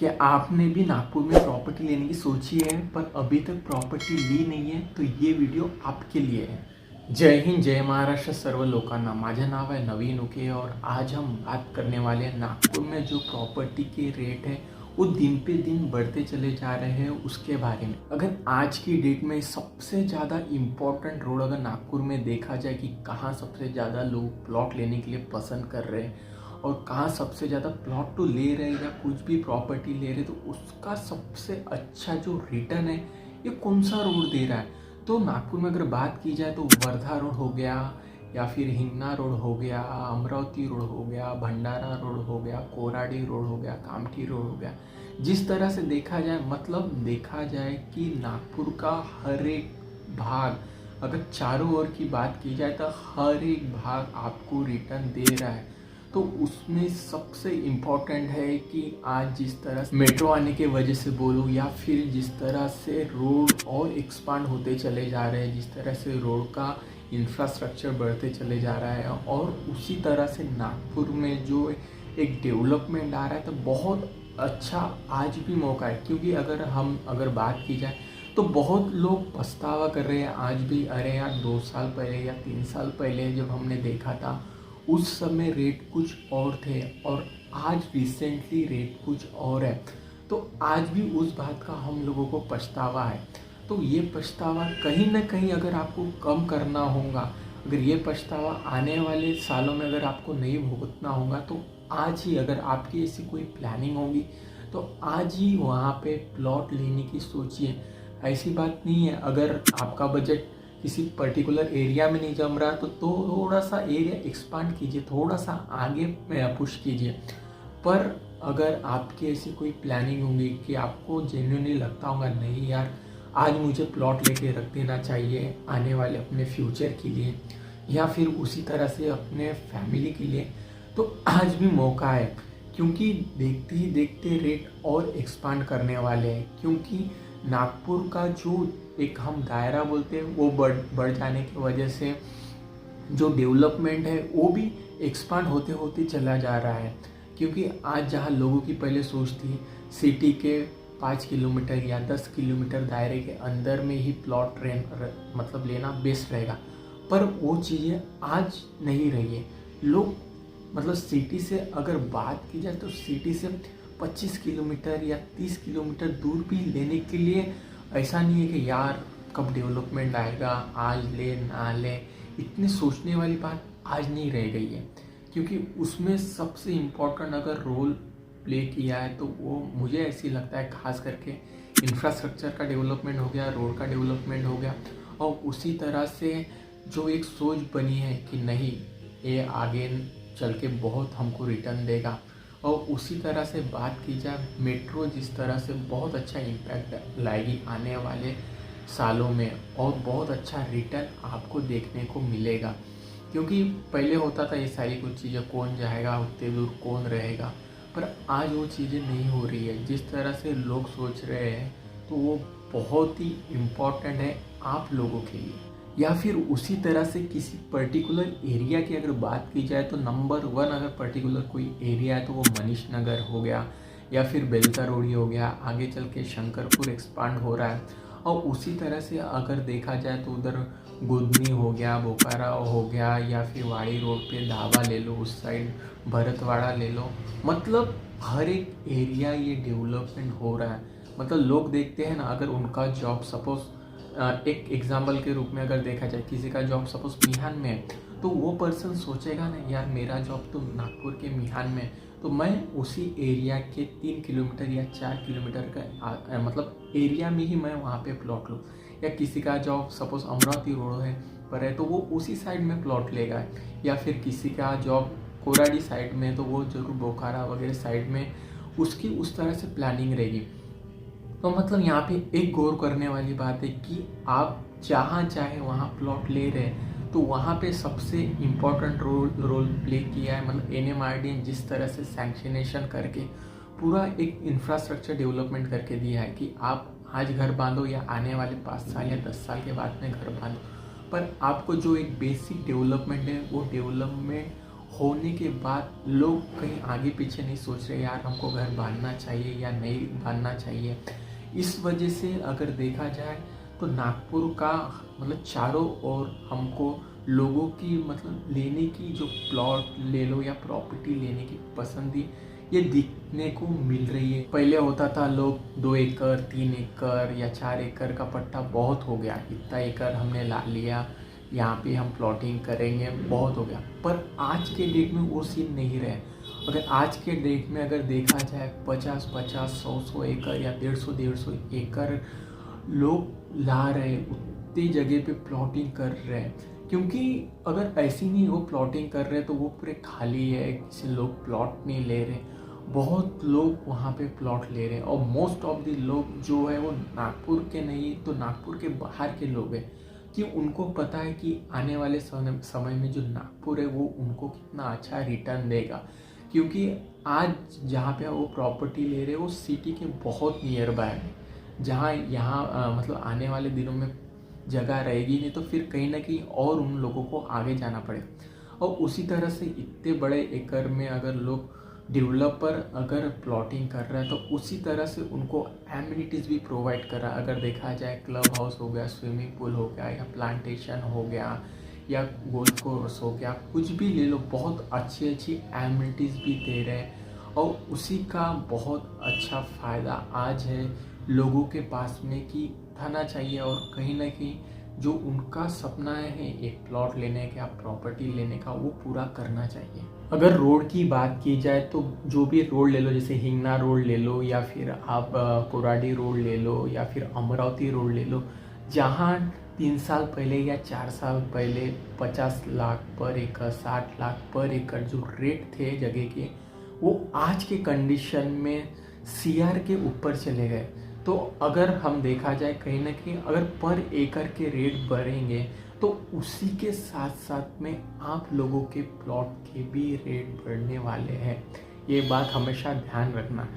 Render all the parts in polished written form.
क्या आपने भी नागपुर में प्रॉपर्टी लेने की सोची है पर अभी तक प्रॉपर्टी ली नहीं है तो ये वीडियो आपके लिए है। जय हिंद, जय महाराष्ट्र सर्व लोकांना। माझे नाव है नवीन उके और आज हम बात करने वाले हैं नागपुर में जो प्रॉपर्टी के रेट है वो दिन पे दिन बढ़ते चले जा रहे हैं उसके बारे में। अगर आज की डेट में सबसे ज़्यादा इम्पोर्टेंट रोड अगर नागपुर में देखा जाए कि कहाँ सबसे ज़्यादा लोग प्लॉट लेने के लिए पसंद कर रहे हैं और कहाँ सबसे ज़्यादा प्लॉट तो ले रहे हैं या कुछ भी प्रॉपर्टी ले रहे, तो उसका सबसे अच्छा जो रिटर्न है ये कौन सा रोड दे रहा है। तो नागपुर में अगर बात की जाए तो वर्धा रोड हो गया या फिर हिंगना रोड हो गया, अमरावती रोड हो गया, भंडारा रोड हो गया, कोराडी रोड हो गया, कामठी रोड हो गया। जिस तरह से देखा जाए, मतलब देखा जाए कि नागपुर का हर एक भाग, अगर चारों ओर की बात की जाए तो हर एक भाग आपको रिटर्न दे रहा है। तो उसमें सबसे इम्पॉर्टेंट है कि आज जिस तरह से मेट्रो आने के वजह से बोलो या फिर जिस तरह से रोड और एक्सपांड होते चले जा रहे हैं, जिस तरह से रोड का इंफ्रास्ट्रक्चर बढ़ते चले जा रहा है और उसी तरह से नागपुर में जो एक डेवलपमेंट आ रहा है, तो बहुत अच्छा आज भी मौका है। क्योंकि अगर बात की जाए तो बहुत लोग पछतावा कर रहे हैं आज भी, अरे यार 2 साल पहले या 3 साल पहले जब हमने देखा था उस समय रेट कुछ और थे और आज रिसेंटली रेट कुछ और है। तो आज भी उस बात का हम लोगों को पछतावा है। तो ये पछतावा कहीं ना कहीं अगर आपको कम करना होगा, अगर ये पछतावा आने वाले सालों में अगर आपको नहीं भुगतना होगा, तो आज ही अगर आपकी ऐसी कोई प्लानिंग होगी तो आज ही वहाँ पे प्लॉट लेने की सोचिए। ऐसी बात नहीं है अगर आपका बजट किसी पर्टिकुलर एरिया में नहीं जम रहा तो थोड़ा सा एरिया एक्सपांड कीजिए, थोड़ा सा आगे पुश कीजिए। पर अगर आपकी ऐसी कोई प्लानिंग होगी कि आपको जेन्युइनली लगता होगा नहीं यार आज मुझे प्लॉट लेके रख देना चाहिए आने वाले अपने फ्यूचर के लिए या फिर उसी तरह से अपने फैमिली के लिए, तो आज भी मौका है। क्योंकि देखते ही देखते रेट और एक्सपांड करने वाले हैं। क्योंकि नागपुर का जो एक हम दायरा बोलते हैं वो बढ़ जाने की वजह से जो डेवलपमेंट है वो भी एक्सपांड होते होते चला जा रहा है। क्योंकि आज जहाँ लोगों की पहले सोच थी सिटी के 5 किलोमीटर या 10 किलोमीटर दायरे के अंदर में ही प्लॉट मतलब लेना बेस्ट रहेगा, पर वो चीज़ें आज नहीं रही है। लोग मतलब सिटी से अगर बात की जाए तो सिटी से 25 किलोमीटर या 30 किलोमीटर दूर भी लेने के लिए ऐसा नहीं है कि यार कब डेवलपमेंट आएगा, आज ले ना ले, इतनी सोचने वाली बात आज नहीं रह गई है। क्योंकि उसमें सबसे इम्पोर्टेंट अगर रोल प्ले किया है तो वो मुझे ऐसी लगता है खास करके इंफ्रास्ट्रक्चर का डेवलपमेंट हो गया, रोड का डेवलपमेंट हो गया और उसी तरह से जो एक सोच बनी है कि नहीं ये आगे चल के बहुत हमको रिटर्न देगा। और उसी तरह से बात की जाए मेट्रो जिस तरह से बहुत अच्छा इम्पैक्ट लाएगी आने वाले सालों में और बहुत अच्छा रिटर्न आपको देखने को मिलेगा। क्योंकि पहले होता था ये सारी कुछ चीज़ें, कौन जाएगा उतने दूर, कौन रहेगा, पर आज वो चीज़ें नहीं हो रही है। जिस तरह से लोग सोच रहे हैं तो वो बहुत ही इम्पॉर्टेंट है आप लोगों के लिए। या फिर उसी तरह से किसी पर्टिकुलर एरिया की अगर बात की जाए तो नंबर 1 अगर पर्टिकुलर कोई एरिया है तो वो मनीष नगर हो गया या फिर बेलता रोडी हो गया, आगे चल के शंकरपुर एक्सपांड हो रहा है। और उसी तरह से अगर देखा जाए तो उधर गुदनी हो गया, बोकारा हो गया या फिर वाड़ी रोड पे ढाबा ले लो, उस साइड भरतवाड़ा ले लो, मतलब हर एक एरिया ये डेवलपमेंट हो रहा है। मतलब लोग देखते हैं ना, अगर उनका जॉब सपोज एक एग्जाम्पल के रूप में अगर देखा जाए किसी का जॉब सपोज मिहान में है तो वो पर्सन सोचेगा ना यार मेरा जॉब तो नागपुर के मिहान में, तो मैं उसी एरिया के 3 किलोमीटर या 4 किलोमीटर का मतलब एरिया में ही मैं वहाँ पे प्लॉट लूँ। या किसी का जॉब सपोज अमरावती रोड है पर है तो वो उसी साइड में प्लॉट लेगा, या फिर किसी का जॉब कोराडी साइड में तो वो जरूर बोकारा वगैरह साइड में उसकी उस तरह से प्लानिंग रहेगी। तो मतलब यहाँ पे एक गौर करने वाली बात है कि आप जहाँ चाहे वहाँ प्लॉट ले रहे हैं तो वहाँ पे सबसे इम्पोर्टेंट रोल प्ले किया है मतलब NMRD जिस तरह से सैंक्शनेशन करके पूरा एक इंफ्रास्ट्रक्चर डेवलपमेंट करके दिया है कि आप आज घर बांधो या आने वाले 5 साल या 10 साल के बाद में घर बांधो, पर आपको जो एक बेसिक डेवलपमेंट है वो डेवलपमेंट होने के बाद लोग कहीं आगे पीछे नहीं सोच रहे यार हमको घर बांधना चाहिए या नहीं बांधना चाहिए। इस वजह से अगर देखा जाए तो नागपुर का मतलब चारों ओर हमको लोगों की मतलब लेने की जो प्लॉट ले लो या प्रॉपर्टी लेने की पसंदी ये दिखने को मिल रही है। पहले होता था लोग 2 एकड़ 3 एकड़ या 4 एकड़ का पट्टा बहुत हो गया, इतना एकड़ हमने ला लिया, यहाँ पे हम प्लॉटिंग करेंगे, बहुत हो गया। पर आज के डेट में वो सीन नहीं रहे। अगर आज के डेट में अगर देखा जाए 50-50 100 एकड़ या 150-150 एकड़ लोग ला रहे, उतनी जगह पे प्लॉटिंग कर रहे हैं। क्योंकि अगर ऐसी नहीं वो प्लॉटिंग कर रहे तो वो पूरे खाली है, किसी लोग प्लॉट नहीं ले रहे, बहुत लोग वहाँ पे प्लॉट ले रहे हैं। और मोस्ट ऑफ द लोग जो है वो नागपुर के नहीं तो नागपुर के बाहर के लोग हैं, कि उनको पता है कि आने वाले समय में जो नागपुर है वो उनको कितना अच्छा रिटर्न देगा। क्योंकि आज जहाँ पे वो प्रॉपर्टी ले रहे हैं वो सिटी के बहुत नियर बाय है, जहाँ यहाँ मतलब आने वाले दिनों में जगह रहेगी नहीं तो फिर कहीं ना कहीं और उन लोगों को आगे जाना पड़ेगा। और उसी तरह से इतने बड़े एकड़ में अगर लोग डेवलपर अगर प्लॉटिंग कर रहा है तो उसी तरह से उनको एमिनिटीज़ भी प्रोवाइड कर रहा है। अगर देखा जाए क्लब हाउस हो गया, स्विमिंग पूल हो गया या प्लांटेशन हो गया या गोल्फ कोर्स हो गया, कुछ भी ले लो, बहुत अच्छी अच्छी एमिनिटीज़ भी दे रहे हैं। और उसी का बहुत अच्छा फ़ायदा आज है लोगों के पास में कि उठाना चाहिए और कहीं ना कहीं जो उनका सपना है एक प्लॉट लेने का, प्रॉपर्टी लेने का, वो पूरा करना चाहिए। अगर रोड की बात की जाए तो जो भी रोड ले लो, जैसे हिंगना रोड ले लो या फिर आप कोराडी रोड ले लो या फिर अमरावती रोड ले लो, जहाँ 3 साल पहले या 4 साल पहले 50 लाख पर एकड़ 60 लाख पर एकड़ जो रेट थे जगह के, वो आज के कंडीशन में CR के ऊपर चले गए। तो अगर हम देखा जाए कहीं ना कहीं अगर पर एकड़ के रेट बढ़ेंगे तो उसी के साथ साथ में आप लोगों के प्लॉट के भी रेट बढ़ने वाले हैं। ये बात हमेशा ध्यान रखना,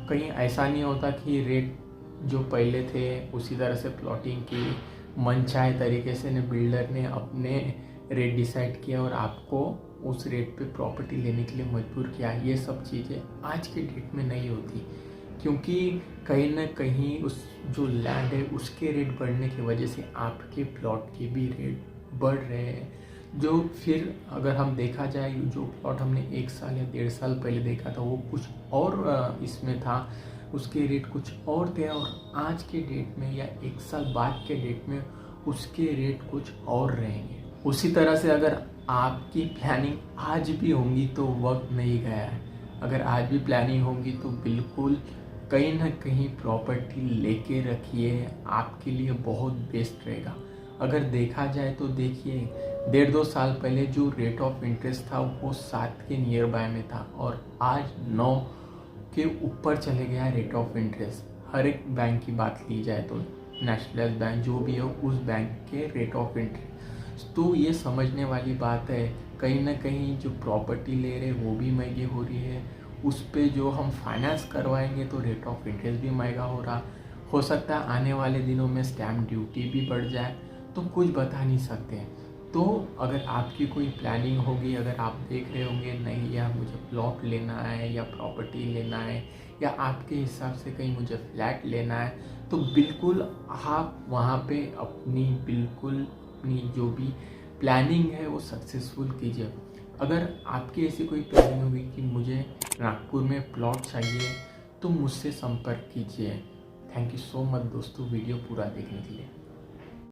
कहीं ऐसा नहीं होता कि रेट जो पहले थे उसी तरह से प्लॉटिंग की मनचाहे तरीके से ने बिल्डर ने अपने रेट डिसाइड किया और आपको उस रेट पे प्रॉपर्टी लेने के लिए मजबूर किया। ये सब चीज़ें आज के डेट में नहीं होती, क्योंकि कहीं ना कहीं उस जो लैंड है उसके रेट बढ़ने की वजह से आपके प्लॉट के भी रेट बढ़ रहे हैं। जो फिर अगर हम देखा जाए जो प्लॉट हमने 1 साल या 1.5 साल पहले देखा था वो कुछ और इसमें था, उसके रेट कुछ और थे, और आज के डेट में या 1 साल बाद के डेट में उसके रेट कुछ और रहेंगे। उसी तरह से अगर आपकी प्लानिंग आज भी होंगी तो वक्त नहीं गया है। अगर आज भी प्लानिंग होगी तो बिल्कुल कहीं ना कहीं प्रॉपर्टी लेके रखिए, आपके लिए बहुत बेस्ट रहेगा। अगर देखा जाए तो देखिए 1.5-2 साल पहले जो रेट ऑफ इंटरेस्ट था वो 7 के नियर बाय में था और आज 9 के ऊपर चले गया रेट ऑफ इंटरेस्ट। हर एक बैंक की बात ली जाए तो नेशनल बैंक जो भी हो उस बैंक के रेट ऑफ इंटरेस्ट, तो ये समझने वाली बात है कहीं ना कहीं जो प्रॉपर्टी ले रहे वो भी महंगी हो रही है, उस पे जो हम फाइनेंस करवाएंगे तो रेट ऑफ इंटरेस्ट भी महंगा हो रहा। हो सकता है आने वाले दिनों में स्टैम्प ड्यूटी भी बढ़ जाए, तो कुछ बता नहीं सकते। तो अगर आपकी कोई प्लानिंग होगी, अगर आप देख रहे होंगे नहीं यार मुझे प्लॉट लेना है या प्रॉपर्टी लेना है या आपके हिसाब से कहीं मुझे फ्लैट लेना है, तो बिल्कुल आप वहाँ पे अपनी जो भी प्लानिंग है वो सक्सेसफुल कीजिए। अगर आपकी ऐसी कोई प्लानिंग होगी कि मुझे नागपुर में प्लॉट चाहिए तो मुझसे संपर्क कीजिए। थैंक यू सो मच दोस्तों वीडियो पूरा देखने के लिए।